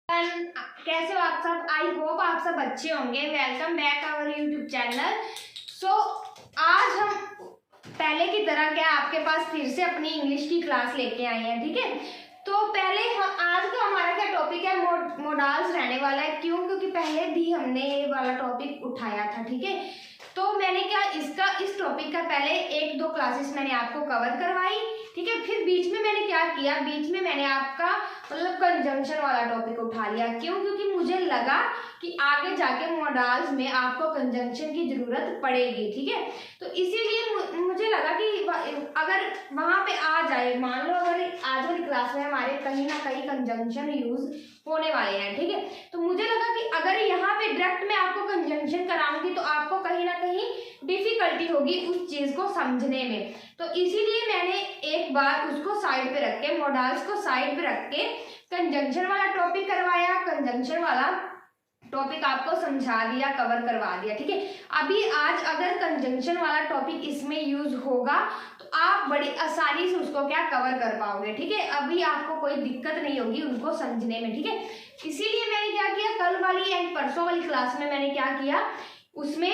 कैसे हो आप सब? आई होप आप सब अच्छे होंगे। Welcome back our YouTube channel. So आज हम पहले की तरह क्या आपके पास फिर से अपनी इंग्लिश की क्लास लेके आए हैं। ठीक है, तो पहले आज का हमारा क्या टॉपिक है, मोडाल्स रहने वाला है। क्यों? क्योंकि पहले भी हमने ये वाला टॉपिक उठाया था। ठीक है, तो मैंने क्या इस टॉपिक का पहले 1-2 क्लासेस मैंने आपको कवर करवाई। ठीक है, फिर बीच में मैंने क्या किया, बीच में मैंने आपका मतलब कंजंक्शन वाला टॉपिक उठा लिया। क्यों? क्योंकि मुझे लगा कि आगे जाके मॉडल्स में आपको कंजंक्शन की जरूरत पड़ेगी। ठीक है, तो इसीलिए मुझे लगा कि अगर वहां पे आ जाए, मान लो अगर आज वाली क्लास में हमारे कहीं ना कहीं कंजंक्शन यूज होने वाले हैं। ठीक है, तो मुझे लगा कि अगर यहाँ पे डायरेक्ट मैं आपको कंजंक्शन कराऊंगी तो आपको कहीं ना कहीं डिफिकल्टी होगी उस चीज को समझने में। तो इसीलिए मैंने एक बार उसको साइड पे रख के, मॉडल्स को साइड पे रख के कंजंक्शन वाला टॉपिक करवाया, कंजंक्शन वाला टॉपिक आपको समझा दिया, कवर करवा दिया। ठीक है, अभी आज अगर कंजंक्शन वाला टॉपिक इसमें यूज होगा तो आप बड़ी आसानी से उसको क्या कवर कर पाओगे। ठीक है, अभी आपको कोई दिक्कत नहीं होगी उनको समझने में। ठीक है, इसीलिए मैंने क्या किया, कल वाली एंड परसों वाली क्लास में मैंने क्या किया, उसमें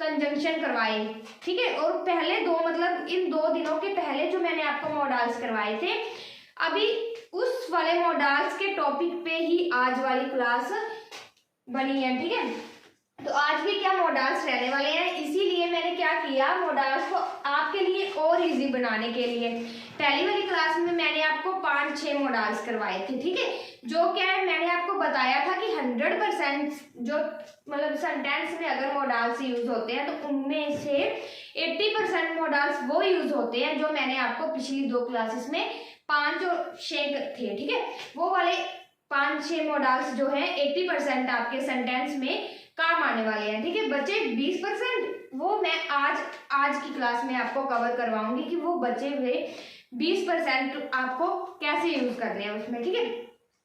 कंजंक्शन करवाए। ठीक है, और पहले मतलब इन 2 दिनों के पहले जो मैंने आपको मॉडल्स करवाए थे, अभी उस वाले मॉडल्स के टॉपिक पे ही आज वाली क्लास बनी है। ठीक है, तो आज भी क्या मॉडल्स रहने वाले हैं। इसीलिए मैंने क्या किया, मॉडल्स को आपके लिए और इजी बनाने के लिए पहली वाली क्लास में मैंने आपको 5-6 मॉडल्स करवाए थे। ठीक है, जो क्या है, मैंने आपको बताया था कि 100% जो मतलब सेंटेंस में अगर मॉडल्स यूज होते हैं तो उनमें से 80% मॉडल्स वो यूज होते हैं जो मैंने आपको पिछली 2 क्लासेस में 5 और 6 थे। ठीक है, वो वाले 5-6 मॉडल्स जो है 80% आपके सेंटेंस में काम आने वाले हैं। ठीक है, बचे 20% वो मैं आज की क्लास में आपको कवर करवाऊंगी कि वो बचे हुए 20% आपको कैसे यूज करने हैं उसमें। ठीक है,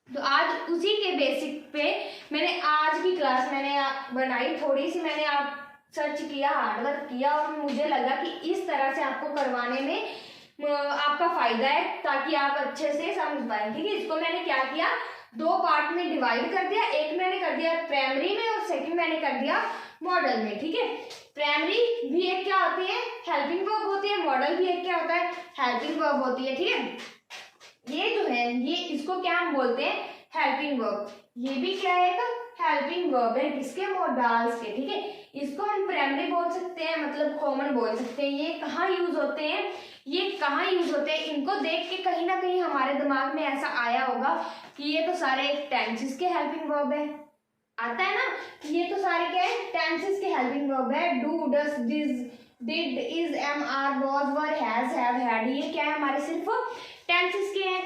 तो आज उसी के बेसिक पे मैंने आज की क्लास मैंने बनाई। थोड़ी सी मैंने आप सर्च किया, हार्डवर्क किया, और मुझे लगा कि इस तरह से आपको करवाने में आपका फायदा है ताकि आप अच्छे से समझ पाए। ठीक है, इसको मैंने क्या किया, 2 पार्ट में डिवाइड कर दिया। एक मैंने कर दिया प्राइमरी में और सेकंड मैंने कर दिया मॉडल में। ठीक है, प्राइमरी भी एक क्या होती है, हेल्पिंग वर्ब होती है। मॉडल भी एक क्या होता है, हेल्पिंग वर्ब होती है। ठीक है, ये जो है ये इसको क्या हम बोलते हैं, हेल्पिंग वर्ब। ये भी क्या है, तो हेल्पिंग वर्ब है किसके, मॉडल्स के। ठीक है, इसको हम प्राइमरी बोल सकते हैं, मतलब कॉमन बोल सकते हैं। ये कहाँ यूज होते हैं, ये कहाँ यूज होते हैं, इनको देख के कहीं ना कहीं हमारे दिमाग में ऐसा आया होगा कि ये तो सारे टेंसेस के हेल्पिंग वर्ब है। आता है ना, ये तो सारे क्या है, टेंसेस के हेल्पिंग वर्ब है। Do, does, did, is, am, are, was, were, has, have, had, ये क्या है, हमारे सिर्फ टेंसेस के हैं।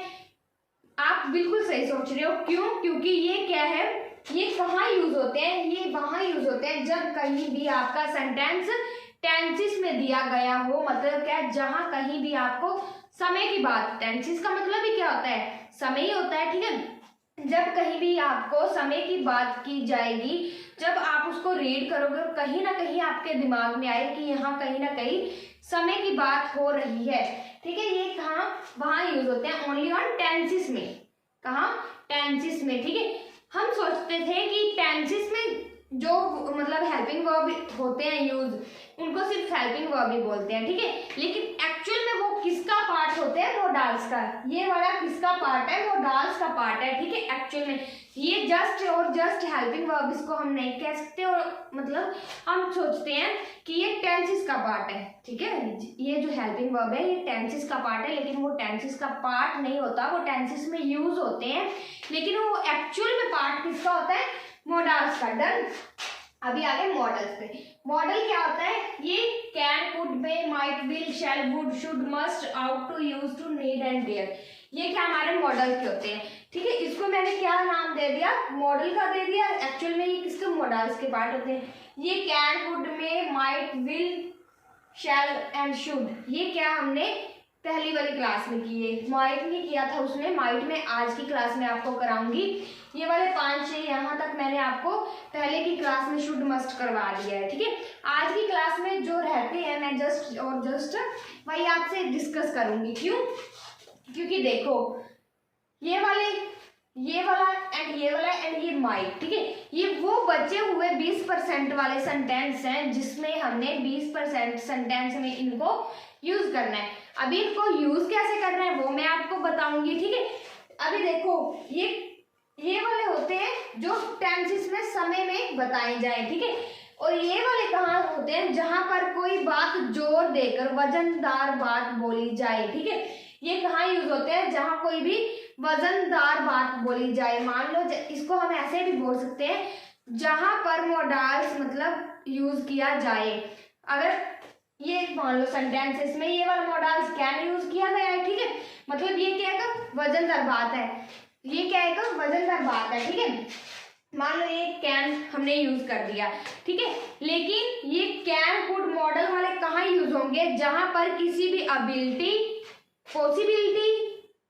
आप बिल्कुल सही सोच रहे हो। क्यों? क्योंकि ये क्या है, ये कहाँ यूज होते हैं, ये वहां यूज होते हैं जब कहीं भी आपका सेंटेंस टेंसेस में दिया गया हो। मतलब क्या, जहां कहीं भी आपको समय की बात, टेंसेस का मतलब ही क्या होता है, समय ही होता है। ठीक है, जब कहीं भी आपको समय की बात की जाएगी, जब आप उसको रीड करोगे और कहीं ना कहीं आपके दिमाग में आए कि यहाँ कहीं ना कहीं समय की बात हो रही है। ठीक है, ये कहाँ, वहां यूज होते हैं, ओनली ऑन टेंसेस में। कहाँ, टेंसेस में। ठीक है, हम सोचते थे कि टेंसेस में जो मतलब हेल्पिंग वर्ब होते हैं यूज, उनको सिर्फ हेल्पिंग वर्ब ही बोलते हैं। ठीक है, लेकिन एक्चुअल में वो किसका पार्ट होते हैं, मॉडल्स का। ये वाला किसका पार्ट है, मॉडल्स का पार्ट है। ठीक है, एक्चुअल में ये जस्ट हेल्पिंग वर्ब इसको हम नहीं कह सकते, और मतलब हम सोचते हैं कि ये टेंसेस का पार्ट है। ठीक है, ये जो हेल्पिंग वर्ब है ये टेंसेस का पार्ट है, लेकिन वो टेंसेस का पार्ट नहीं होता। वो टेंसेस में यूज होते हैं, लेकिन वो एक्चुअल में पार्ट किसका होता है, मॉडल्स का। डन, अभी आगे मॉडल्स पे। मॉडल क्या होता है, ये can, could, may, might, will, shall, would, should, must, ought to, use to, need and dare, ये क्या हमारे मॉडल के होते हैं। ठीक है, इसको मैंने क्या नाम दे दिया, मॉडल का दे दिया। एक्चुअल में ये किसके, मॉडल्स के पार्ट होते हैं। ये can, could, may, might, will, shall and should, ये क्या हमने पहली वाली क्लास में किए। माइट नहीं किया था उसमें, माइट में आज की क्लास में आपको कराऊंगी। ये वाले 5-6 यहाँ तक मैंने आपको पहले की क्लास में शुड मस्ट करवा दिया है। ठीक है, आज की क्लास में जो रहते हैं मैं जस्ट वही आपसे डिस्कस करूंगी। क्यों? क्योंकि देखो ये वाला एंड माइट, ठीक है। ये वो बचे हुए 20% वाले सेंटेंस हैं जिसमें हमने 20% सेंटेंस में इनको यूज करना है। अभी इनको यूज कैसे करना है वो मैं आपको बताऊंगी, ठीक है। अभी देखो ये वाले होते हैं जो टेंसेस में समय में बताए जाए, ठीक है। और ये वाले कहाँ होते हैं जहां पर कोई बात जोर देकर वजनदार बात बोली जाए, ठीक है। ये कहाँ यूज होते हैं जहां कोई भी वजनदार बात बोली जाए। मान लो इसको हम ऐसे भी बोल सकते हैं जहां पर मोडाल्स मतलब यूज किया जाए। अगर ये मान लो सेंटेंसेस में ये वाला मोडाल्स कैन यूज किया गया है, ठीक है, मतलब ये क्या है, वजनदार बात है। ये क्या है, वजनदार बात है, ठीक है। मान लो ये कैन हमने यूज कर दिया, ठीक है। लेकिन ये कैन कुड मॉडल वाले कहाँ यूज होंगे, जहां पर किसी भी अबिलिटी, पॉसिबिलिटी,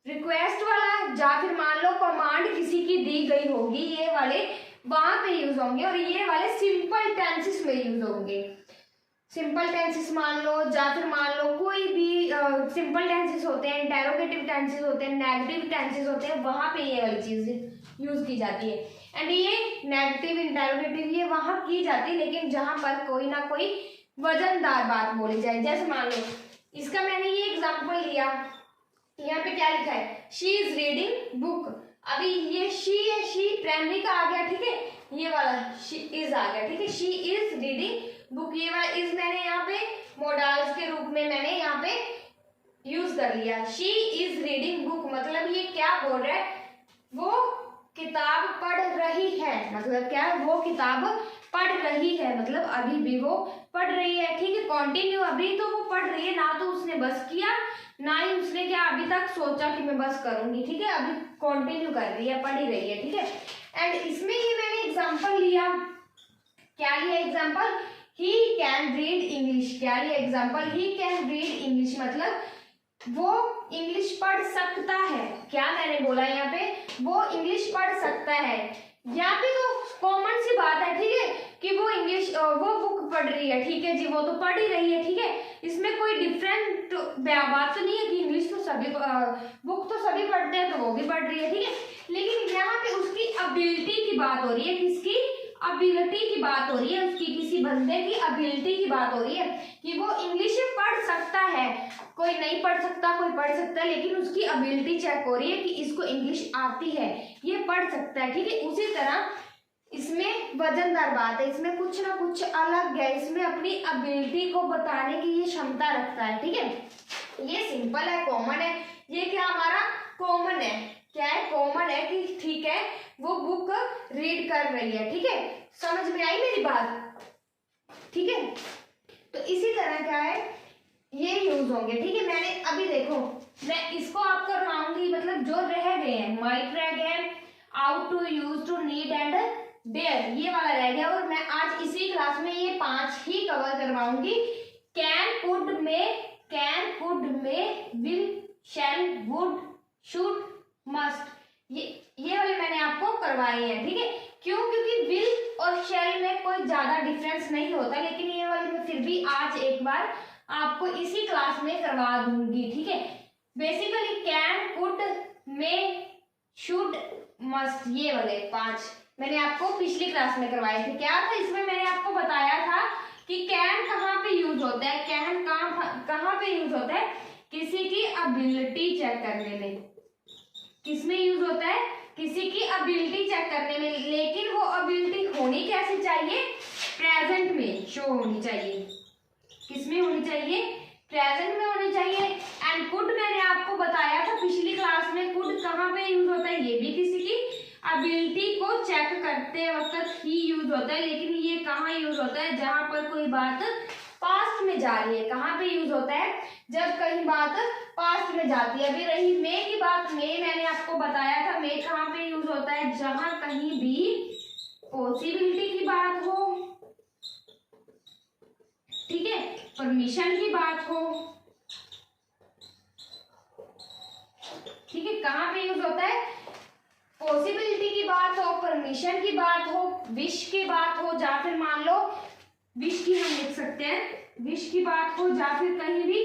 रिक्वेस्ट वाला या फिर मान लो कमांड किसी की दी गई होगी, ये वाले वहां पे यूज होंगे। और ये वाले सिंपल टेंसेस में यूज होंगे। सिंपल टेंसेस मान लो या फिर मान लो कोई भी सिंपल टेंसेस होते हैं, इंटेरोगेटिव टेंसेस होते हैं, नेगेटिव टेंसेस होते हैं, वहां पे ये वाली चीज यूज की जाती है। एंड ये नेगेटिव, इंटेरोगेटिव ये वहां की जाती है, लेकिन जहां पर कोई ना कोई वजनदार बात बोली जाए। जैसे मान लो इसका मैंने ये एग्जांपल लिया, यहाँ पे क्या लिखा है, शी इज रीडिंग बुक। अभी ये शी है, शी प्राइमरी का आ गया, ठीक है। ये वाला शी इज आ गया, ठीक है। शी इज रीडिंग बुक, ये वाला इज मैंने यहाँ पे मोडाल्स के रूप में मैंने यहाँ पे यूज कर लिया। शी इज रीडिंग बुक मतलब ये क्या बोल रहा है, वो किताब पढ़ रही है। मतलब क्या है, वो किताब पढ़ रही है, मतलब अभी भी वो पढ़ रही है, ठीक है। कंटिन्यू, अभी तो वो पढ़ रही है, ना तो उसने बस किया ना ही उसने क्या अभी तक सोचा कि मैं बस करूंगी, ठीक है। अभी कंटिन्यू कर रही है, पढ़ ही रही है, ठीक है। एंड इसमें ये मैंने एग्जांपल लिया, क्या लिया example, he can read English. क्या लिया example, he can read English मतलब वो इंग्लिश पढ़ सकता है। क्या मैंने बोला यहाँ पे, वो इंग्लिश पढ़ सकता है। यहाँ पे तो कॉमन सी बात है, ठीक है, कि वो इंग्लिश वो बुक पढ़ रही है, ठीक है जी, वो तो पढ़ ही रही है, ठीक है। इसमें कोई डिफरेंट बात तो नहीं है कि इंग्लिश तो सभी बुक तो सभी पढ़ते हैं तो वो भी पढ़ रही है, ठीक है। लेकिन यहाँ पे उसकी अबिलिटी की बात हो रही है, किसकी अबिलिटी की बात हो रही है, उसकी किसी बंदे की अबिलिटी की बात हो रही है कि वो इंग्लिश पढ़ सकता है। कोई नहीं पढ़ सकता, कोई पढ़ सकता है, लेकिन उसकी अबिलिटी चेक हो रही है कि इसको इंग्लिश आती है, ये पढ़ सकता है, ठीक है। उसी तरह इसमें वजनदार बात है, इसमें कुछ ना कुछ अलग है, इसमें अपनी अबिलिटी को बताने की ये क्षमता रखता है, ठीक है। ये सिंपल है, कॉमन है, ये क्या हमारा कॉमन है, क्या है, कॉमन है कि ठीक है वो बुक रीड कर रही है, ठीक है। समझ में आई मेरी बात, ठीक है। तो इसी तरह क्या है, ये यूज होंगे, ठीक है। मैंने अभी देखो मैं इसको आप करवाऊंगी, मतलब जो रह गए हैं, माइट रह गए, ought to, use to, need and dare, ये वाला रह गया। और मैं आज इसी क्लास में ये 5 ही कवर करवाऊंगी। Can, could, may, will, shall, would, should, must, ये वाले मैंने आपको करवाए हैं, ठीक है। क्यों, क्योंकि विल और शैल में कोई ज्यादा डिफरेंस नहीं होता, लेकिन ये वाले मैं फिर भी आज एक बार आपको इसी क्लास में करवा दूंगी, ठीक है। बेसिकली कैन, कुड, में, शुड, मस्ट, ये वाले 5 मैंने आपको पिछली क्लास में करवाए थे। क्या था इसमें, मैंने आपको बताया था कि कैन कहाँ पे यूज होता है, कैन कहाँ पे यूज होता है, किसी की अबिलिटी चेक करने में। किसमें यूज होता है, किसी की अबिलिटी चेक करने में, लेकिन वो अबिलिटी होनी कैसे चाहिए, प्रेजेंट में शो होनी चाहिए। किसमें होनी चाहिए, प्रेजेंट में होनी चाहिए। एंड कुड मैंने आपको बताया था पिछली क्लास में, कुड कहाँ पे यूज होता है, ये भी किसी की अबिलिटी को चेक करते वक्त ही यूज होता है, लेकिन ये कहाँ यूज होता है, जहां पर कोई बात पास्ट में जा रही है। कहाँ पे यूज होता है, जब कहीं बात पास्ट में जाती है। अभी रही मे की बात, मे मैंने आपको बताया था, मे कहाँ पे यूज होता है, जहां कहीं भी पॉसिबिलिटी की बात हो, ठीक है, परमिशन की बात हो, ठीक है। कहाँ पे यूज होता है, पॉसिबिलिटी की बात हो, परमिशन की बात हो, विश की बात हो, या फिर मान लो विश की हम लिख सकते हैं, विश की बात हो, या फिर कहीं भी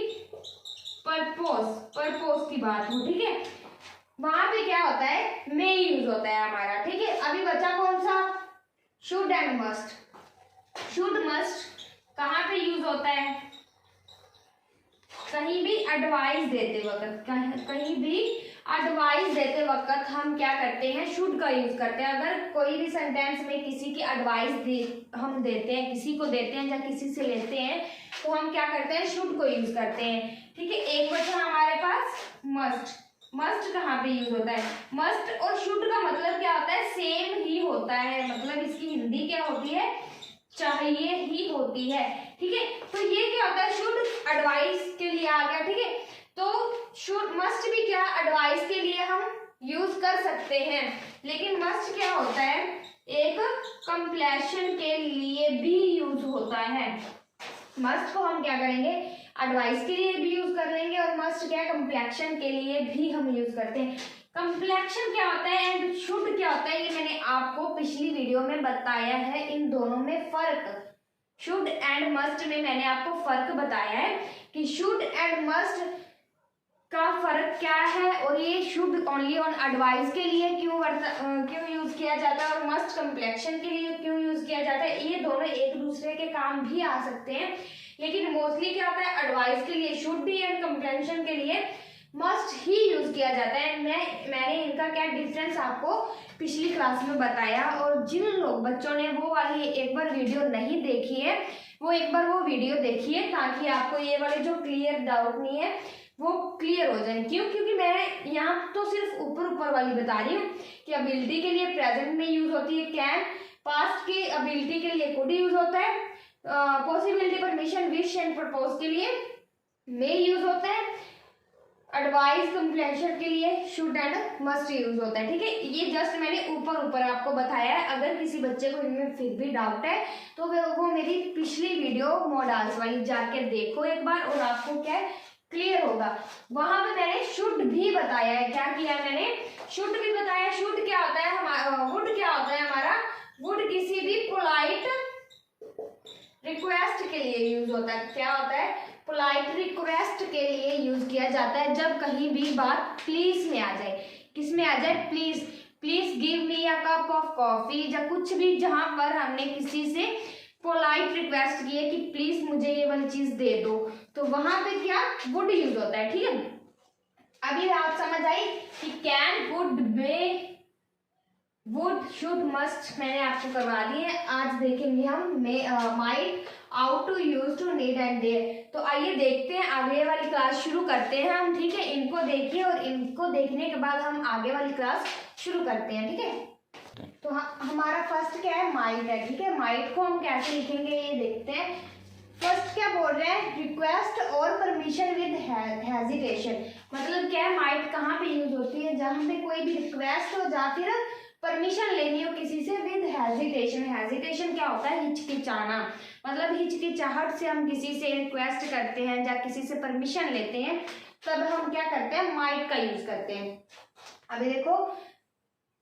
परपोज की बात हो, ठीक है। वहां पे क्या होता है, मे यूज होता है हमारा, ठीक है। अभी बचा कौन should and must. Should must कहाँ पे यूज होता है? कहीं भी एडवाइस देते वक्त, कहीं भी एडवाइस देते वक्त हम क्या करते हैं? शुड का यूज करते हैं। अगर कोई भी सेंटेंस में किसी की एडवाइस हम देते हैं, किसी को देते हैं या किसी से लेते हैं, तो हम क्या करते हैं? शुड को यूज करते हैं। ठीक है, एक बचा हमारे पास मस्ट। मस्ट कहाँ पे यूज होता है? मस्ट और शुड का मतलब क्या होता है? सेम ही होता है। मतलब इसकी हिंदी क्या होती है? चाहिए ही होती है। ठीक है, तो ये क्या होता है? शुड एडवाइस के लिए आ गया। ठीक है, तो शुड मस्ट भी क्या एडवाइस के लिए हम यूज कर सकते हैं, लेकिन मस्ट क्या होता है? एक कंप्लेशन के लिए भी यूज होता है। मस्ट को हम क्या करेंगे? एडवाइस के लिए भी यूज कर लेंगे, और मस्ट क्या कंप्लेक्शन के लिए भी हम यूज करते हैं। कंप्लेक्शन क्या होता है एंड शुड क्या होता है, ये मैंने आपको पिछली वीडियो में बताया है। इन दोनों में फर्क, शुड एंड मस्ट में मैंने आपको फर्क बताया है कि शुड एंड मस्ट का फर्क क्या है, और ये शुड ओनली ऑन एडवाइस के लिए क्यों यूज किया जाता है, और मस्ट कंप्लेक्शन के लिए क्यों यूज किया जाता है। ये दोनों एक दूसरे के काम भी आ सकते हैं, लेकिन मोस्टली क्या होता है? एडवाइस के लिए शुड भी एंड कंप्लेक्शन के लिए मस्ट ही यूज किया जाता है। मैंने इनका क्या डिफरेंस आपको पिछली क्लास में बताया, और जिन लोग बच्चों ने वो वाली एक बार वीडियो नहीं देखी है, वो एक बार वो वीडियो देखिए, ताकि आपको ये वाले जो क्लियर डाउट नहीं है वो क्लियर हो जाए। क्यों? क्योंकि मैं यहाँ तो सिर्फ ऊपर वाली बता रही हूँ कि एबिलिटी के लिए प्रेजेंट में यूज होती है कैन, पास्ट की एबिलिटी के लिए कुड यूज होता है, possibility, permission, wish and propose के लिए मे यूज होता है, एडवाइस कंप्लेंशन के लिए शुड एंड मस्ट यूज होता है। ठीक है, ये जस्ट मैंने ऊपर आपको बताया है। अगर किसी बच्चे को इनमें फिर भी डाउट है तो वो मेरी पिछली वीडियो मॉडल्स वाली जाके देखो एक बार, और आपको क्या क्लियर होगा। वहां पे मैंने शुड भी बताया है। क्या किया मैंने? शुड भी बताया। शुड क्या होता है हमारा? वुड क्या होता है हमारा? वुड किसी भी पोलाइट रिक्वेस्ट के लिए यूज होता है। क्या होता है? पोलाइट रिक्वेस्ट के लिए यूज किया जाता है जब कहीं भी बात प्लीज में आ जाए। किस में आ जाए? Please. Please give me a cup of coffee, या कुछ भी जहां पर हमने किसी से पोलाइट रिक्वेस्ट की है कि प्लीज मुझे ये वाली चीज दे दो, तो वहां पे क्या वुड यूज होता है। ठीक है, अभी आप समझ आई कि can, would, may, would, should, must मैंने आपको करवा दी है। आज देखेंगे हम might, ought to, use to, need and dare. तो आइए देखते हैं, आगे वाली क्लास शुरू करते हैं हम। ठीक है, इनको देखिए और इनको देखने के बाद हम आगे वाली क्लास शुरू करते हैं। ठीक है, तो हमारा फर्स्ट क्या है? माइट है। ठीक है, माइट को हम कैसे लिखेंगे ये देखते हैं। फर्स्ट क्या बोल रहे हैं? रिक्वेस्ट और परमिशन विद हेजिटेशन। मतलब क्या है? माइट कहाँ पे यूज होती है? जहाँ पे कोई भी रिक्वेस्ट हो या फिर परमिशन लेनी हो किसी से विद हेजिटेशन। हेजिटेशन क्या होता है? हिचकिचाना। मतलब हिचकिचाहट से हम किसी से रिक्वेस्ट करते हैं या किसी से परमिशन लेते हैं, तब हम क्या करते हैं? माइट का यूज करते हैं। अभी देखो,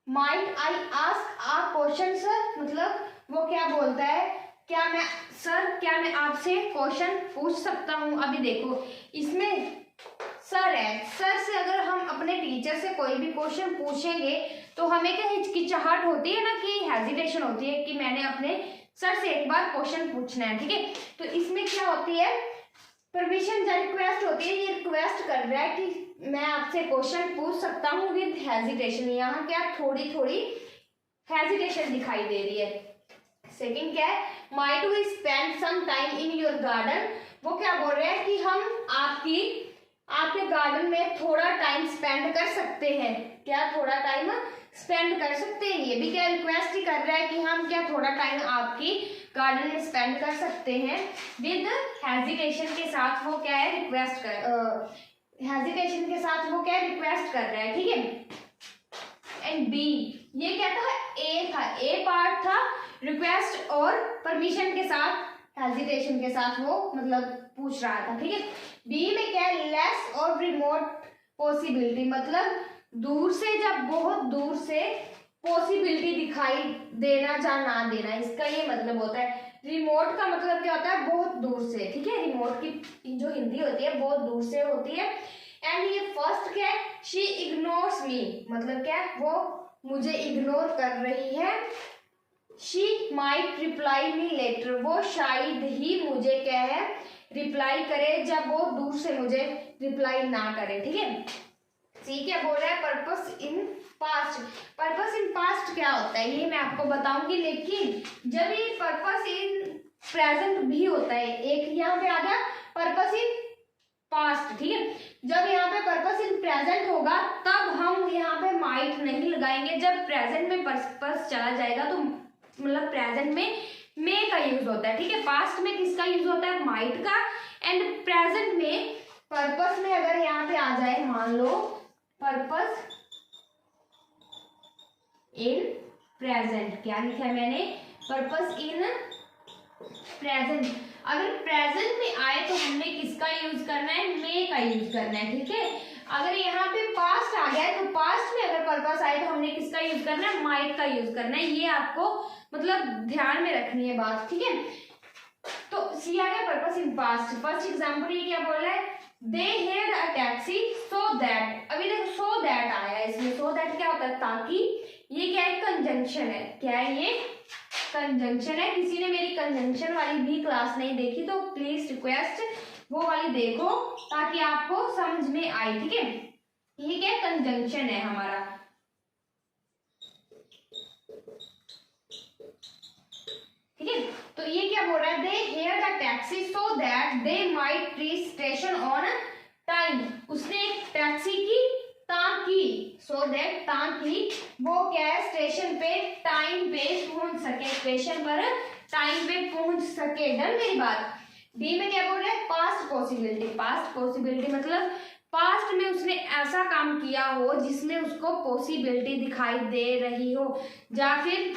might I ask a question sir, मतलब वो क्या बोलता है? क्या मैं आपसे क्वेश्चन पूछ सकता हूँ? अभी देखो, इसमें सर है। सर से अगर हम अपने टीचर से कोई भी क्वेश्चन पूछेंगे तो हमें क्या हिचकिचाहट होती है ना, कि हेजिटेशन होती है कि मैंने अपने सर से एक बार क्वेश्चन पूछना है। ठीक है, तो इसमें क्या होती है? परमिशन या रिक्वेस्ट होती है। ये रिक्वेस्ट कर रहा है कि मैं आपसे क्वेश्चन पूछ सकता हूँ विद हेजिटेशन। यहाँ क्या थोड़ी थोड़ी हेजिटेशन दिखाई दे रही है। सेकंड क्या है? Might we spend some time in your garden. वो क्या बोल रहे हैं कि हम आपके गार्डन में थोड़ा टाइम स्पेंड कर सकते हैं। क्या थोड़ा टाइम स्पेंड कर सकते हैं? ये भी क्या रिक्वेस्ट ही कर रहा है कि हम क्या थोड़ा टाइम आपकी गार्डन में स्पेंड कर सकते हैं। विद हेजिटेशन के साथ वो क्या है? रिक्वेस्ट कर हेजिटेशन के साथ वो क्या है? रिक्वेस्ट कर रहा है। ठीक है, एंड बी, ये क्या था? ए था। ए पार्ट था रिक्वेस्ट और परमिशन के साथ, हेजिटेशन के साथ वो मतलब पूछ रहा था। ठीक है, बी में क्या है? लेस और रिमोट पॉसिबिलिटी। मतलब दूर से, जब बहुत दूर से पॉसिबिलिटी दिखाई देना या ना देना, इसका ये मतलब होता है। रिमोट का मतलब क्या होता है? बहुत दूर से। ठीक है, रिमोट की जो हिंदी होती है बहुत दूर से होती है। एंड ये फर्स्ट क्या है? शी इग्नोर्स मी। मतलब क्या है? वो मुझे इग्नोर कर रही है। She might reply me later, वो शायद ही मुझे क्या है रिप्लाई करे जब वो दूर से मुझे रिप्लाई ना करे। ठीक है, सी क्या बोल रहा है, purpose in past. Purpose in past क्या होता है ये मैं आपको बताऊंगी, लेकिन जब ये पर्पस इन प्रेजेंट भी होता है, एक यहाँ पे आ गया पर्पस इन पास्ट। ठीक है, जब यहाँ पे पर्पस इन प्रेजेंट होगा तब हम यहाँ पे माइट नहीं लगाएंगे। जब प्रेजेंट में पर्पस चला जाएगा तो मतलब प्रेजेंट में मे का यूज होता है। ठीक है, पास्ट में किसका यूज होता है, माइट का, एंड प्रेजेंट में पर्पस में अगर यहाँ पे आ जाए, मान लो पर्पस इन प्रेजेंट, क्या लिखा है मैंने, पर्पस इन प्रेजेंट, अगर प्रेजेंट में आए तो हमने किसका यूज करना है, मे का यूज करना है। ठीक है, अगर यहाँ पे पास्ट आ गया है तो पास्ट में अगर पर्पस आए तो हमने किसका यूज करना है, माइट का यूज करना है। ये आपको मतलब ध्यान में रखनी है बात। ठीक है, तो सी आ गया purpose in past. First example ये क्या बोल रहा है, they had a taxi so that, अभी देखो सो दैट आया इसमें, सो दैट क्या होता है, ताकि, ये क्या है, कंजंक्शन है। क्या है ये, कंजंक्शन है। किसी ने मेरी कंजंक्शन वाली भी क्लास नहीं देखी तो प्लीज रिक्वेस्ट वो वाली देखो ताकि आपको समझ में आए। ठीक है, ये क्या कंजंक्शन है हमारा। ठीक है, तो ये क्या बोल रहा है, they hired the taxi so that they might reach station on time, उसने एक टैक्सी की ताकि, सो दैट ताकि वो क्या है स्टेशन पे टाइम पे पहुंच सके, स्टेशन पर टाइम पे पहुंच सके। डन मेरी बात। डी में क्या बोल रहे हैं, पास्ट पॉसिबिलिटी। पास्ट पॉसिबिलिटी मतलब पास्ट में उसने ऐसा काम किया हो जिसमें उसको पॉसिबिलिटी दिखाई दे रही हो, या फिर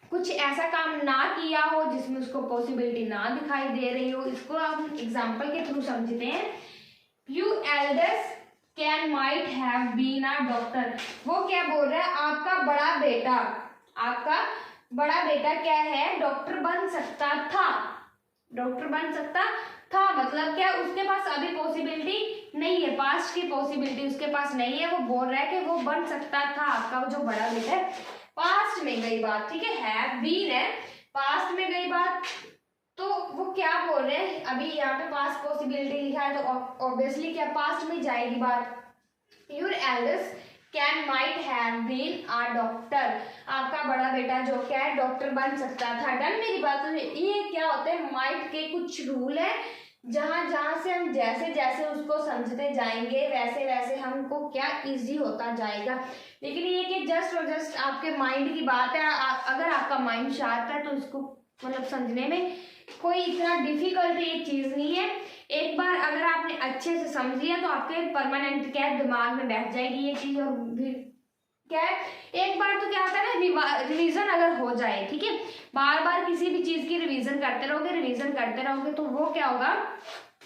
कुछ ऐसा काम ना किया हो जिसमें उसको पॉसिबिलिटी ना दिखाई दे रही हो। इसको हम एग्जांपल के थ्रू समझते हैं। You eldest can might have been a doctor, वो क्या बोल रहा है, आपका बड़ा बेटा, आपका बड़ा बेटा क्या है, डॉक्टर बन सकता था। डॉक्टर बन सकता था मतलब क्या, उसके पास अभी पॉसिबिलिटी नहीं है, पास्ट की पॉसिबिलिटी उसके पास नहीं है। वो बोल रहा है कि वो बन सकता था, आपका जो बड़ा बेटा है। पास्ट में गई बात। ठीक है, हैव बीन है, पास्ट में गई बात, तो वो क्या बोल रहे हैं, अभी यहाँ पे पास्ट पॉसिबिलिटी लिखा है तो ऑब्वियसली क्या पास्ट में जाएगी बात। Your eldest can might have been a doctor, आपका बड़ा बेटा जो क्या है डॉक्टर बन सकता था। डन मेरी बात। तो ये क्या होता है, माइट के कुछ रूल है, जहां जहां से हम जैसे जैसे उसको समझते जाएंगे वैसे वैसे हमको क्या इजी होता जाएगा। लेकिन ये कि जस्ट और जस्ट आपके माइंड की बात है, अगर आपका माइंड शार्प है तो इसको मतलब समझने में कोई इतना डिफिकल्ट ये चीज नहीं है। एक बार अगर आपने अच्छे से समझ लिया तो आपके परमानेंट क्या दिमाग में बैठ जाएगी ये चीज। और क्या है, एक बार तो क्या होता है ना, रिवीजन अगर हो जाए, ठीक है, बार बार किसी भी चीज की रिवीजन करते रहोगे तो वो क्या होगा,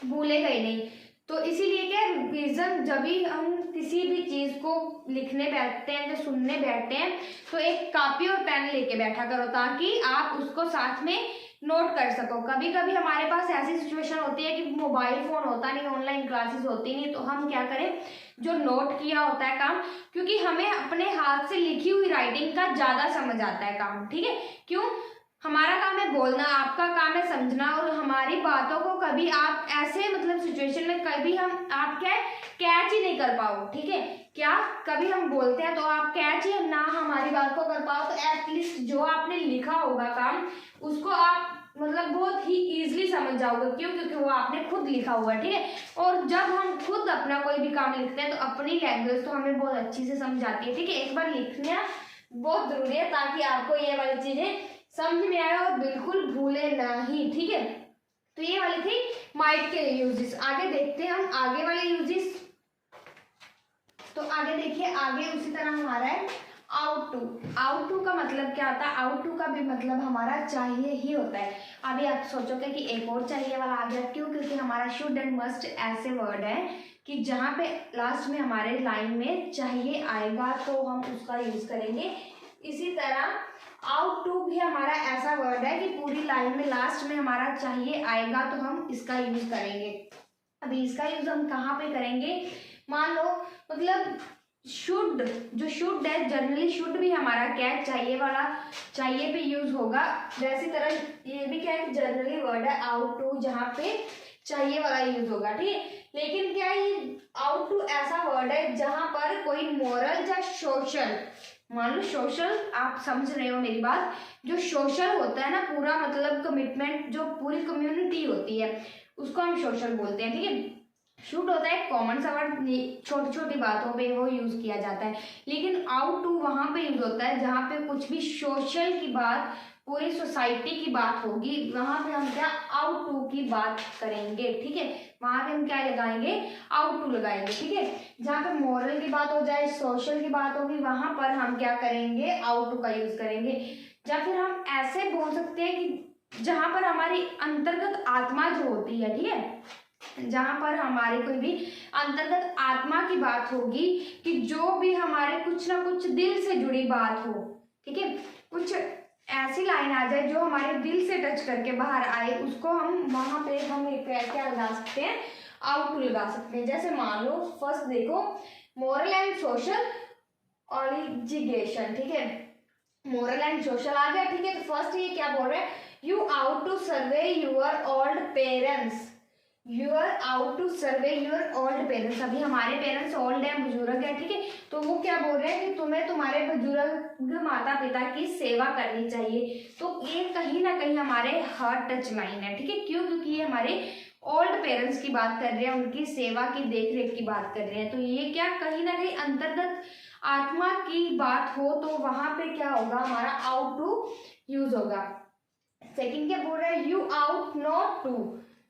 भूलेगा ही नहीं। तो इसीलिए क्या रिवीजन, जब भी हम किसी भी चीज को लिखने बैठते हैं या सुनने बैठते हैं तो एक कॉपी और पेन लेके बैठा करो ताकि आप उसको साथ में नोट कर सको। कभी कभी हमारे पास ऐसी सिचुएशन होती है कि मोबाइल फोन होता नहीं, ऑनलाइन क्लासेस होती नहीं, तो हम क्या करें, जो नोट किया होता है काम, क्योंकि हमें अपने हाथ से लिखी हुई राइटिंग का ज्यादा समझ आता है काम। ठीक है, क्यों, हमारा काम है बोलना, आपका काम है समझना, और हमारी बातों को कभी आप ऐसे मतलब सिचुएशन में कभी हम आप क्या कैच ही नहीं कर पाओ। ठीक है, क्या कभी हम बोलते हैं तो आप कैच ही ना हमारी बात को कर पाओ, तो एटलीस्ट जो आपने लिखा होगा काम उसको आप मतलब बहुत ही इजीली समझ जाओगे। क्यों, क्योंकि वो आपने खुद लिखा हुआ है। ठीक है, और जब हम खुद अपना कोई भी काम लिखते हैं तो अपनी लैंग्वेज तो हमें बहुत अच्छी से समझ आती है। ठीक है, एक बार लिखना बहुत जरूरी है ताकि आपको ये वाली चीजें समझ में आए और बिल्कुल भूले नहीं। ठीक है, तो ये वाली थी माइट के यूजेस। आगे देखते हैं हम आगे वाले यूजेस। तो आगे देखिए, आगे उसी तरह हमारा है आउट टू। आउट टू का मतलब क्या होता है, आउट टू का भी मतलब हमारा चाहिए ही होता है। अभी आप सोचोगे कि एक और चाहिए वाला आ गया, क्यों, क्योंकि हमारा शुड एंड मस्ट ऐसे वर्ड है कि जहाँ पे लास्ट में हमारे लाइन में चाहिए आएगा तो हम उसका यूज करेंगे। इसी तरह आउट टू भी हमारा ऐसा वर्ड है कि पूरी लाइन में लास्ट में हमारा चाहिए आएगा तो हम इसका यूज करेंगे। अभी इसका यूज हम कहाँ पे करेंगे, मान लो मतलब शुड, जो शुड है जनरली शुड भी हमारा क्या चाहिए वाला, चाहिए पे यूज होगा। जैसी तरह ये भी क्या है, जनरली वर्ड है आउट टू, जहाँ पे चाहिए वाला यूज होगा, ठीक है। लेकिन क्या है, ये आउट टू ऐसा वर्ड है जहां पर कोई मोरल या सोशल, मान लो सोशल, आप समझ रहे हो मेरी बात, जो सोशल होता है ना पूरा, मतलब कमिटमेंट, जो पूरी कम्युनिटी होती है उसको हम सोशल बोलते हैं, ठीक है। शुड होता है कॉमन सा वर्ड, छोटी छोटी बातों पे वो यूज किया जाता है। लेकिन आउट टू वहां पे यूज होता है जहां पे कुछ भी सोशल की बात, पूरी सोसाइटी की बात होगी, वहां पे हम क्या आउट टू की बात करेंगे, ठीक है। वहां पे हम क्या लगाएंगे, आउट टू लगाएंगे, ठीक है। जहाँ पे मॉरल की बात हो जाए, सोशल की बात होगी, वहां पर हम क्या करेंगे, आउट टू का यूज करेंगे। या फिर हम ऐसे बोल सकते हैं कि जहां पर हमारी अंतर्गत आत्मा जो होती है, ठीक है, जहां पर हमारी कोई भी अंतर्गत आत्मा की बात होगी, कि जो भी हमारे कुछ ना कुछ दिल से जुड़ी बात हो, ठीक है, कुछ ऐसी लाइन आ जाए जो हमारे दिल से टच करके बाहर आए, उसको हम वहां पे हम क्या लगा सकते हैं, आउट टू लगा सकते हैं। जैसे मान लो फर्स्ट देखो, मोरल एंड सोशल ऑब्लिगेशन, ठीक है, मोरल एंड सोशल आ गया, ठीक है। तो फर्स्ट ये क्या बोल रहे हैं, you ought to serve your old parents, you are ought to serve your old parents. अभी हमारे पेरेंट्स ओल्ड हैं, बुजुर्ग हैं, ठीक है, तो वो क्या बोल रहे हैं कि तुम्हें तुम्हारे बुजुर्ग माता पिता की सेवा करनी चाहिए। तो ये कहीं ना कहीं हमारे हार्ट टच लाइन है, ठीक है। क्यों? क्योंकि ये हमारे ओल्ड पेरेंट्स की बात कर रहे हैं, उनकी सेवा की देख रेख की बात कर रहे हैं। तो ये क्या कहीं ना कहीं अंतर्गत आत्मा की बात हो, तो वहां पे क्या होगा, हमारा आउट टू यूज होगा। सेकंड क्या बोल रहा है, you ought not to,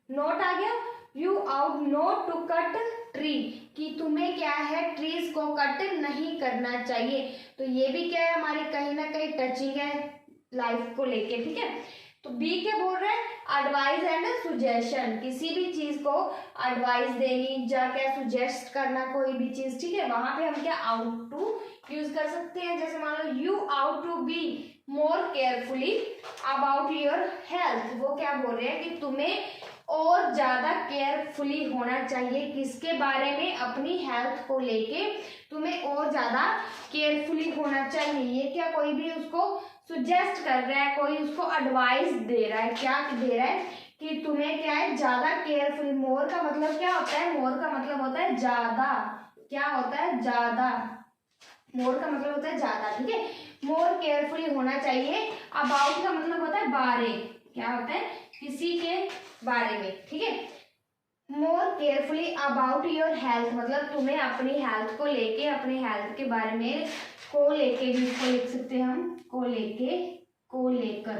note आ गया, you ought not to cut tree, कि तुम्हें क्या है, ट्रीज को कट नहीं करना चाहिए। तो ये भी क्या है, हमारी कहीं ना कहीं टचिंग है लाइफ को लेके, ठीक है। तो बी क्या बोल रहे हैं, एडवाइस एंड सुजेशन, किसी भी चीज को एडवाइस देनी या क्या सुजेस्ट करना कोई भी चीज, ठीक है, वहां पे हम क्या आउट टू यूज कर सकते हैं। जैसे मान लो you ought to be more carefully about your health, वो क्या बोल रहे हैं कि तुम्हें और ज्यादा केयरफुली होना चाहिए, किसके बारे में, अपनी हेल्थ को लेके तुम्हें और ज्यादा केयरफुली होना चाहिए। ये क्या कोई भी उसको सुजेस्ट कर रहा है, कोई उसको एडवाइस दे रहा है, क्या दे रहा है कि तुम्हें क्या है, ज्यादा केयरफुली। मोर का मतलब क्या होता है, मोर का मतलब होता है ज्यादा, क्या होता है, ज्यादा, मोर का मतलब होता है ज्यादा, ठीक है। मोर केयरफुली होना चाहिए। अबाउट का मतलब होता है बारे, क्या होता है, किसी के बारे में, ठीक है। मोर केयरफुली अबाउट योर हेल्थ मतलब तुम्हें अपनी हेल्थ को लेके, अपने हेल्थ के बारे में, को लेके भी इसको लिख सकते हैं हम, को लेके, को लेकर,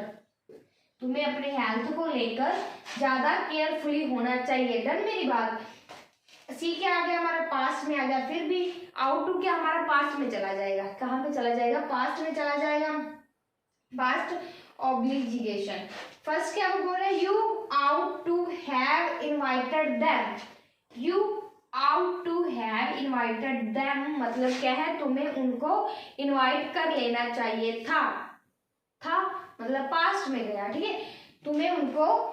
तुम्हें अपने हेल्थ को लेकर ज्यादा केयरफुली होना चाहिए। डन मेरी बात। सी क्या आ गया, हमारा पास्ट में आ गया, फिर भी आउट टू क्या हमारा पास्ट में चला जाएगा, कहाँ पे चला जाएगा, पास्ट में चला जाएगा, पास्ट ऑब्लिगेशन। फर्स्ट क्या बोल रहे हैं, you ought to have invited them, you ought to have invited them मतलब क्या है, तुम्हें उनको इनवाइट कर लेना चाहिए था, था मतलब पास्ट में गया, ठीक है, तुम्हें उनको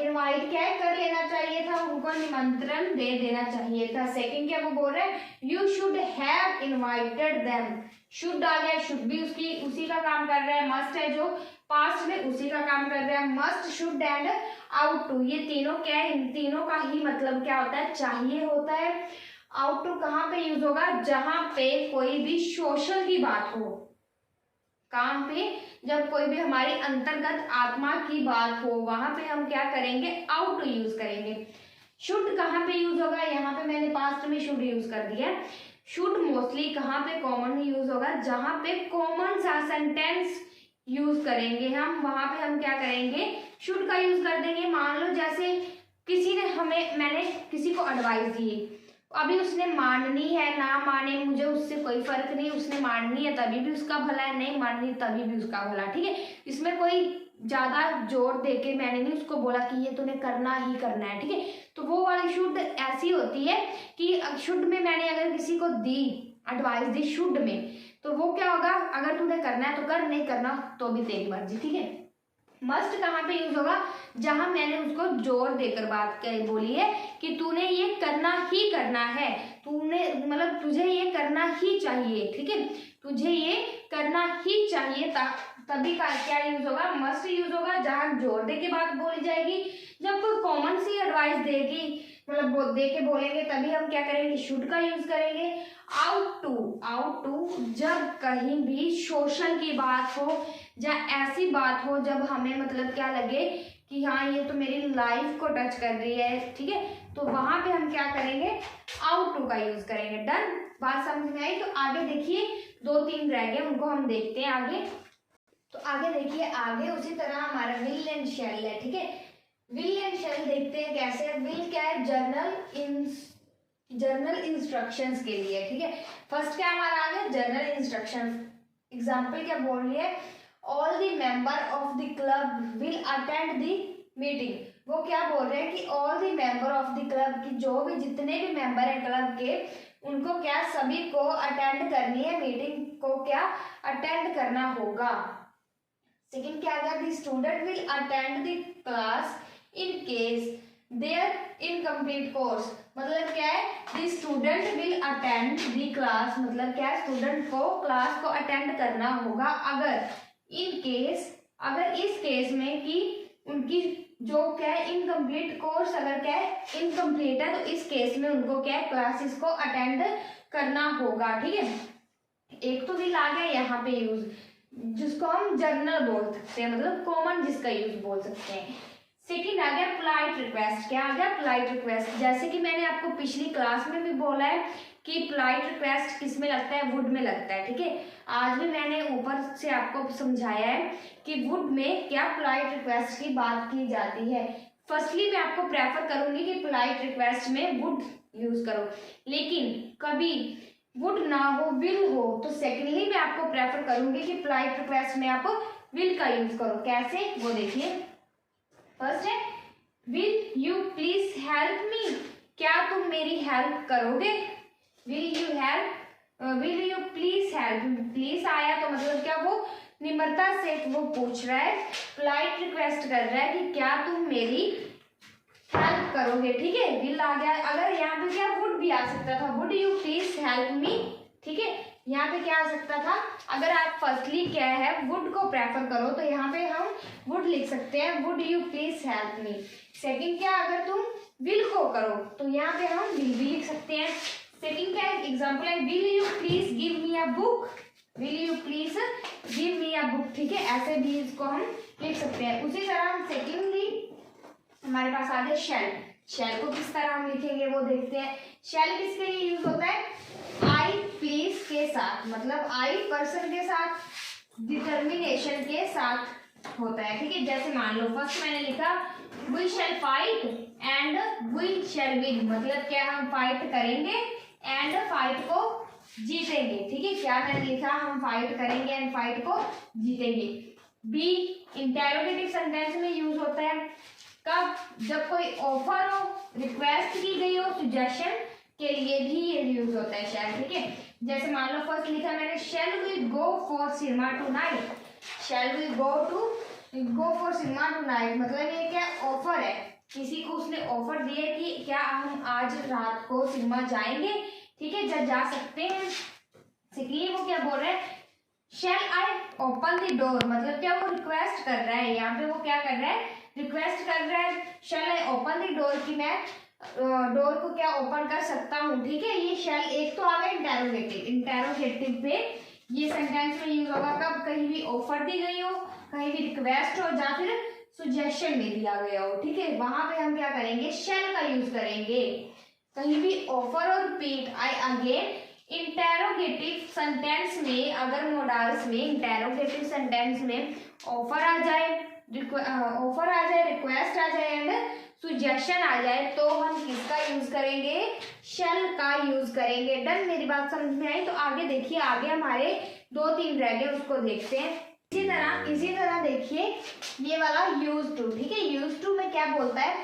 इनवाइट क्या है, कर लेना चाहिए था, उनको निमंत्रण दे देना चाहिए था। सेकंड क्या वो बोल रहे हैं, you should have invited them, should आ गया, शुड भी उसकी उसी का काम कर रहा है, मस्ट है जो पास्ट में उसी का काम कर रहा है, must, should and ought to, ये तीनों क्या है, इन तीनों का ही मतलब क्या होता है, चाहिए होता है। आउट टू कहाँ पे यूज होगा, जहां पे कोई भी सोशल की बात हो, काम पे जब कोई भी हमारी अंतर्गत आत्मा की बात हो, वहां पे हम क्या करेंगे, आउट टू यूज करेंगे। शुड कहाँ पे यूज होगा, यहाँ पे मैंने पास्ट में शुड यूज कर दिया। शुड मोस्टली कहाँ पे कॉमन यूज होगा, जहां पे कॉमन सा सेंटेंस यूज करेंगे हम, वहां पे हम क्या करेंगे, शुड का यूज कर देंगे। मान लो जैसे किसी ने हमें, मैंने किसी को एडवाइस दी, अभी उसने माननी है ना माने मुझे उससे कोई फर्क नहीं, उसने माननी है तभी भी उसका भला है, नहीं माननी तभी भी उसका भला, ठीक है। इसमें कोई ज्यादा जोर देके मैंने नहीं उसको बोला कि ये तूने करना ही करना है, ठीक है। तो वो वाली शुड ऐसी होती है कि शुड में मैंने अगर किसी को दी, एडवाइस दी शुड में, तो वो क्या होगा, अगर तूने करना है तो कर, नहीं करना तो भी तेरी मर्जी, ठीक है। मस्ट कहाँ पे यूज होगा, जहां मैंने उसको जोर देकर बात बोली है कि तूने ये करना ही करना है, तूने मतलब तुझे ये करना ही चाहिए, ठीक है, तुझे ये करना ही चाहिए, तभी का क्या यूज होगा, मस्ट यूज होगा, जहां जोर दे के बात बोली जाएगी। जब कोई कॉमन सी एडवाइस देगी, मतलब दे के बोलेंगे, तभी हम क्या करेंगे, शुड का यूज करेंगे। आउट टू जब कहीं भी सोशल की बात हो या ऐसी बात हो जब हमें मतलब क्या लगे कि हाँ ये तो मेरी लाइफ को टच कर रही है, ठीक है, तो वहां पे हम क्या करेंगे, आउट टू का यूज करेंगे। डन, बात समझ में आई। तो आगे देखिए 2-3 रह गए, उनको हम देखते हैं आगे। तो आगे देखिए, आगे उसी तरह हमारा विल एंड शैल है, ठीक है। विल एंड शैल देखते हैं कैसे है। विल क्या है, जर्नल इंस्ट्रक्शंस के लिए, ठीक है। फर्स्ट क्या हमारा आ गया, जर्नल इंस्ट्रक्शंस। एग्जाम्पल क्या बोल रही है, all the member of the club will attend the meeting. वो क्या बोल रहे हैं कि all the member of the club की जो भी जितने भी मेंबर हैं क्लब के, उनको क्या सभी को अटेंड करनी है, मीटिंग को क्या अटेंड करना होगा। सेकंड क्या आ गया, the student will attend the class in case their incomplete course. मतलब क्या है, the student will attend the class, मतलब क्या है, स्टूडेंट को क्लास को अटेंड करना होगा अगर इन केस, अगर इस केस में कि उनकी जो क्या है इनकम्प्लीट कोर्स अगर क्या है इनकम्प्लीट है, तो इस केस में उनको क्या है क्लासेस को अटेंड करना होगा, ठीक है। एक तो विल आ गया यहाँ पे यूज, जिसको हम जर्नल बोल सकते हैं, मतलब कॉमन जिसका यूज बोल सकते हैं। सेकंड आ गया पोलाइट रिक्वेस्ट। क्या आ गया, पोलाइट रिक्वेस्ट। जैसे कि मैंने आपको पिछली क्लास में भी बोला है कि पोलाइट रिक्वेस्ट किस में लगता है, वुड में लगता है, ठीक है। आज भी मैंने ऊपर से आपको समझाया है कि वुड में क्या पोलाइट रिक्वेस्ट की बात की जाती है। फर्स्टली मैं आपको प्रेफर करूंगी कि पोलाइट रिक्वेस्ट में वुड यूज करो, लेकिन कभी वुड ना हो, विल हो, तो सेकेंडली मैं आपको प्रेफर करूंगी कि पोलाइट रिक्वेस्ट में आप विल का यूज करो। कैसे, वो देखिए। फर्स्ट है, will you please help me, क्या तुम मेरी हेल्प करोगे। Will you please help me, please आया तो मतलब क्या, वो निम्रता से वो पूछ रहा है, पोलाइट रिक्वेस्ट कर रहा है कि क्या तुम मेरी हेल्प करोगे, ठीक है। विल आ गया। अगर यहाँ पे क्या वुड भी आ सकता था, would you please help me, ठीक है। यहाँ पे क्या आ सकता था, अगर आप फर्स्टली क्या है वुड को प्रेफर करो तो यहाँ पे हम वुड लिख सकते हैं, would you please help me. Second क्या, अगर तुम विल को करो तो यहाँ पे हम विल भी लिख सकते हैं। सेकंड क्या है, एग्जाम्पल है, will you please give me a book, will you please give me a book, ठीक है। ऐसे भी इसको हम लिख सकते हैं। उसी तरह हम सेकेंडली हमारे पास आ गया शैल। शैल को किस तरह हम लिखेंगे वो देखते हैं। शैल किसके लिए यूज होता है, आई प्लीज के साथ, मतलब आई पर्सन के साथ, डिटर्मिनेशन के साथ होता है, ठीक है। जैसे मान लो फर्स्ट मैंने लिखा we shall fight and we shall win, मतलब क्या हम फाइट करेंगे एंड फाइट को जीतेंगे, ठीक है। क्या मैंने लिखा, हम फाइट करेंगे एंड फाइट को जीतेंगे। बी इंटेरोगेटिव सेंटेंस में यूज होता है कब, जब कोई ऑफर हो, रिक्वेस्ट की गई हो, सजेशन के लिए भी ये यूज होता है शैल, ठीक है। जैसे मान लो फर्स्ट लिखा मैंने, shall we go for cinema tonight, shall we go for cinema tonight, मतलब ये क्या ऑफर है, किसी को उसने ऑफर दिया कि क्या हम आज रात को सिनेमा जाएंगे, ठीक है, जा सकते हैं। इसलिए वो क्या बोल रहे हैं, शैल आई ओपन द डोर, मतलब क्या वो रिक्वेस्ट कर रहा है, यहाँ पे वो क्या कर रहा है, रिक्वेस्ट कर रहा है। शैल आई ओपन द डोर की मैं डोर को क्या ओपन कर सकता हूँ, ठीक है। ये शैल एक तो आ गया इंटेरोगेटिव, इंटेरोगेटिव पे ये सेंटेंस में यूज होगा कब, कहीं भी ऑफर दी गई हो, कहीं भी रिक्वेस्ट हो, या फिर सजेशन में दिया गया हो, ठीक है। वहां पे हम क्या करेंगे, शैल का यूज करेंगे। कहीं भी ऑफर और repeat, I again, interrogative sentence में अगर मोडाल्स में इंटेरोगेटिव सेंटेंस में ऑफर आ जाए, रिक्वेस्ट आ जाए एंड सजेशन आ जाए, तो हम किसका यूज करेंगे, शैल का यूज करेंगे। डन, मेरी बात समझ में आई। तो आगे देखिए, आगे हमारे 2-3 रह गए, उसको देखते हैं। इसी तरह देखिए ये वाला यूज टू, ठीक है। यूज टू में क्या बोलता है,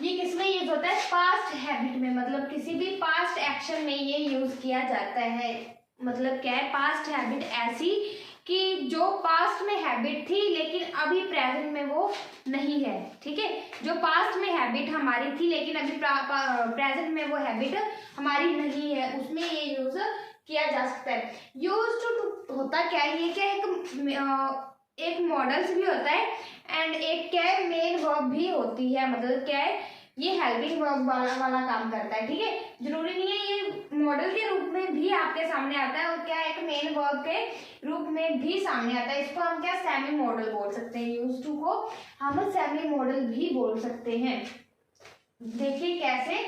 ये किसमें यूज होता है, पास्ट हैबिट में, मतलब किसी भी पास्ट एक्शन में ये यूज किया जाता है। मतलब क्या है, पास्ट हैबिट ऐसी कि जो पास्ट में हैबिट थी लेकिन अभी प्रेजेंट में वो नहीं है, ठीक है। जो पास्ट में हैबिट हमारी थी लेकिन अभी प्रेजेंट में वो हैबिट हमारी नहीं है, उसमें ये यूज किया जा सकता है। यूज टू होता क्या है, ये क्या एक एक मॉडल्स भी होता है एंड एक क्या है मेन वर्ब भी होती है, मतलब क्या है ये हेल्पिंग वर्ब वाला काम करता है, ठीक है। जरूरी नहीं है ये मॉडल के रूप में भी आपके सामने आता है और क्या एक मेन वर्ब के रूप में भी सामने आता है। इसको हम क्या सेमी मॉडल बोल सकते हैं, यूज टू को हम सेमी मॉडल भी बोल सकते हैं। देखिए कैसे,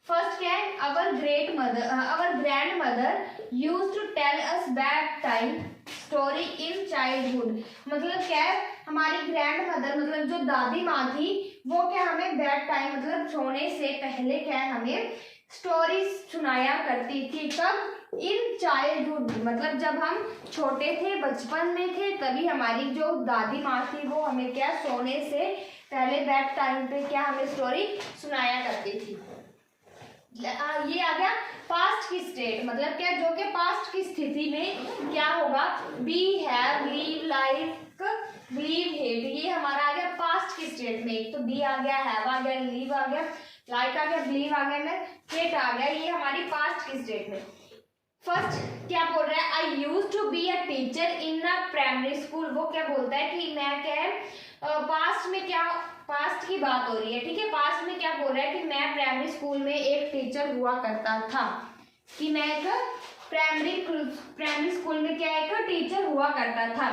फर्स्ट क्या है, our grandmother use to tell us bedtime story in childhood. मतलब क्या है, हमारी ग्रैंड मदर मतलब जो दादी माँ थी वो क्या हमें बेड टाइम मतलब सोने से पहले क्या है हमें स्टोरी सुनाया करती थी। कब, इन चाइल्डहुड मतलब जब हम छोटे थे, बचपन में थे, तभी हमारी जो दादी माँ थी वो हमें क्या सोने से पहले बेड टाइम पे क्या हमें स्टोरी सुनाया करती थी। ये आ गया पास्ट की स्टेट, मतलब क्या जो कि पास्ट की स्थिति में क्या होगा, be have live like believe hate, ये हमारा आ गया पास्ट की स्टेट में। एक तो बी आ गया, हैव आ गया, लीव आ गया, लाइक आ गया, बिलीव आ गया, हेट आ गया, ये हमारी पास्ट की स्टेट में। फर्स्ट क्या बोल रहा है, I use to be a teacher in a primary school. वो क्या बोलता है कि मैं क्या है पास्ट में क्या, पास्ट की बात हो रही है, ठीक है। पास्ट में क्या बोल रहा है कि मैं प्राइमरी स्कूल में एक टीचर हुआ करता था, कि मैं एक प्राइमरी स्कूल में क्या एक टीचर हुआ करता था।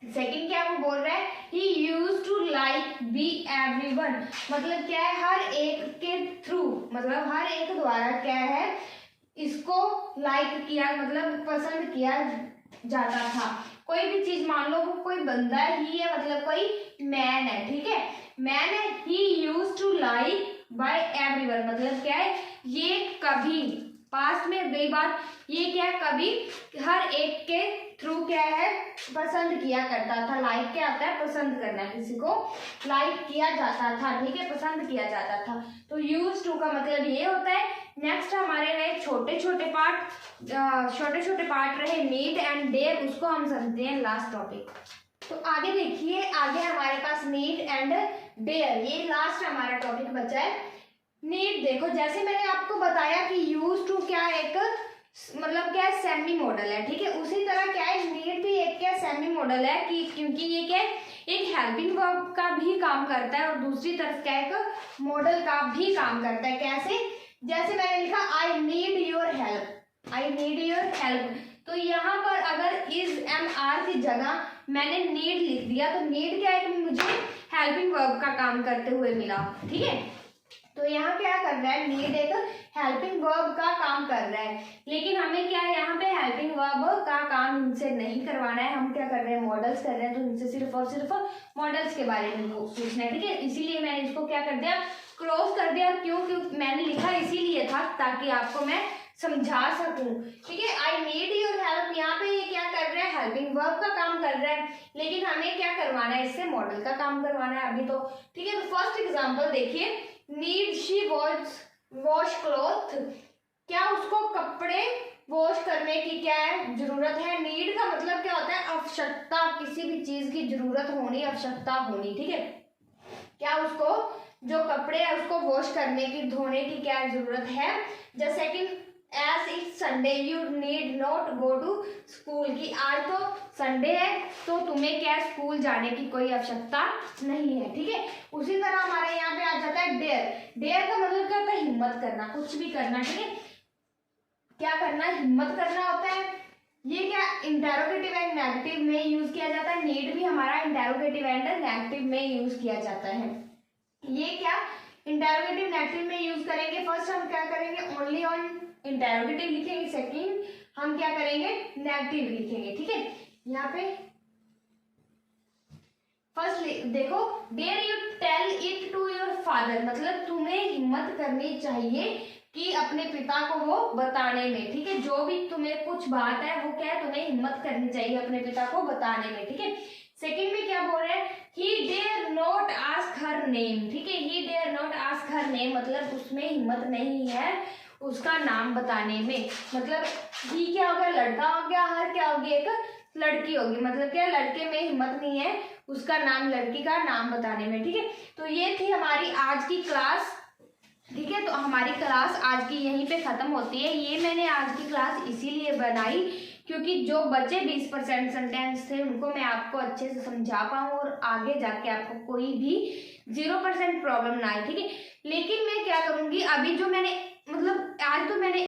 सेकंड क्या वो बोल रहा है, he use to like be everyone, मतलब क्या है हर एक के थ्रू, मतलब हर एक द्वारा क्या है इसको लाइक किया, मतलब पसंद किया जाता था। कोई भी चीज मान लो वो कोई बंदा ही है, मतलब कोई मैन है, ठीक है, मैन है, he use to like by everyone, मतलब क्या है ये कभी पास्ट में गई बात, ये क्या है कभी हर एक के थ्रू क्या है पसंद किया करता था। लाइक क्या आता है, पसंद करना, किसी को लाइक किया जाता था, ठीक है, पसंद किया जाता था। तो यूज टू का मतलब ये होता है। नेक्स्ट हमारे रहे छोटे छोटे पार्ट रहे नीड एंड डेयर, उसको हम समझते हैं लास्ट टॉपिक। तो आगे देखिए, आगे हमारे पास नीड एंड डेयर, ये लास्ट हमारा टॉपिक बचा है। नीड देखो, जैसे मैंने आपको बताया कि यूज टू क्या एक मतलब क्या है सेमी मॉडल है, ठीक है, उसी तरह क्या है नीड भी एक क्या सेमी मॉडल है, कि क्योंकि ये क्या एक हेल्पिंग वर्ब का भी काम करता है और दूसरी तरफ क्या एक मॉडल का भी काम करता है। कैसे, जैसे मैंने लिखा I need your help, I need your help, तो यहाँ पर अगर इज एम आर की जगह मैंने नीड लिख दिया तो नीड क्या है कि मुझे हेल्पिंग वर्ब का काम करते हुए मिला, ठीक है। तो यहाँ क्या कर रहा है, नीड एक हेल्पिंग वर्ब का काम कर रहा है, लेकिन हमें क्या है यहाँ पे हेल्पिंग वर्ब का काम इनसे नहीं करवाना है। हम क्या कर रहे हैं, मॉडल्स कर रहे हैं, तो इनसे सिर्फ और सिर्फ मॉडल्स के बारे में पूछना है, ठीक है। इसीलिए मैंने इसको क्या कर दिया, क्रॉस कर दिया। क्यों मैंने लिखा इसीलिए था ताकि आपको मैं समझा सकूं, ठीक है। आई नीड योर हेल्प, यहाँ पे ये क्या कर रहा है, हेल्पिंग वर्ब का काम कर रहा है, लेकिन हमें क्या करवाना है, इससे मॉडल का काम करवाना है अभी तो, ठीक है। तो फर्स्ट एग्जांपल देखिए, नीड शी वॉश क्लॉथ, क्या उसको कपड़े वॉश करने की क्या है जरूरत है। नीड का मतलब क्या होता है, आवश्यकता, किसी भी चीज की जरूरत होनी, आवश्यकता होनी, ठीक है। क्या उसको जो कपड़े है उसको वॉश करने की, धोने की क्या जरूरत है। जैसे second, as it's Sunday you need not go to school, की आज तो संडे है तो तुम्हें क्या स्कूल जाने की कोई आवश्यकता नहीं है, ठीक है। उसी तरह हमारे यहाँ पे आ जाता है डेयर, डेयर का मतलब क्या होता है, हिम्मत करना, कुछ भी करना, ठीक है, क्या करना, हिम्मत करना होता है। ये क्या इंटेरोगेटिव एंड नेगेटिव में यूज किया जाता है, नीड भी हमारा इंटेरोगेटिव एंड नेगेटिव में यूज किया जाता है। ये क्या इंटेरोगेटिव नेगेटिव में यूज करेंगे, फर्स्ट हम क्या करेंगे, ओनली ऑन इंटेरोगेटिव लिखेंगे, सेकंड हम क्या करेंगे, नेगेटिव लिखेंगे, ठीक है। यहाँ पे फर्स्ट देखो, dare you tell it to your father, मतलब तुम्हें हिम्मत करनी चाहिए कि अपने पिता को वो बताने में, ठीक है। जो भी तुम्हें कुछ बात है वो क्या है, तुम्हें हिम्मत करनी चाहिए अपने पिता को बताने में, ठीक है। सेकंड में क्या बोल रहे हैं, he dare not ask her name, ठीक है, he dare not ask her name, मतलब उसमें हिम्मत नहीं है उसका नाम बताने में। मतलब ही क्या हो गया, लड़का हो गया, हर क्या होगी, एक लड़की होगी, मतलब क्या लड़के में हिम्मत नहीं है उसका नाम, लड़की का नाम बताने में, ठीक है। तो ये थी हमारी आज की क्लास, ठीक है। तो हमारी क्लास आज की यहीं पे खत्म होती है। ये मैंने आज की क्लास इसीलिए बनाई क्योंकि जो बचे 20% सेंटेंस थे उनको मैं आपको अच्छे से समझा पाऊँ और आगे जाके आपको कोई भी 0% प्रॉब्लम ना आए, ठीक है। लेकिन मैं क्या करूँगी, अभी जो मैंने मतलब आज तो मैंने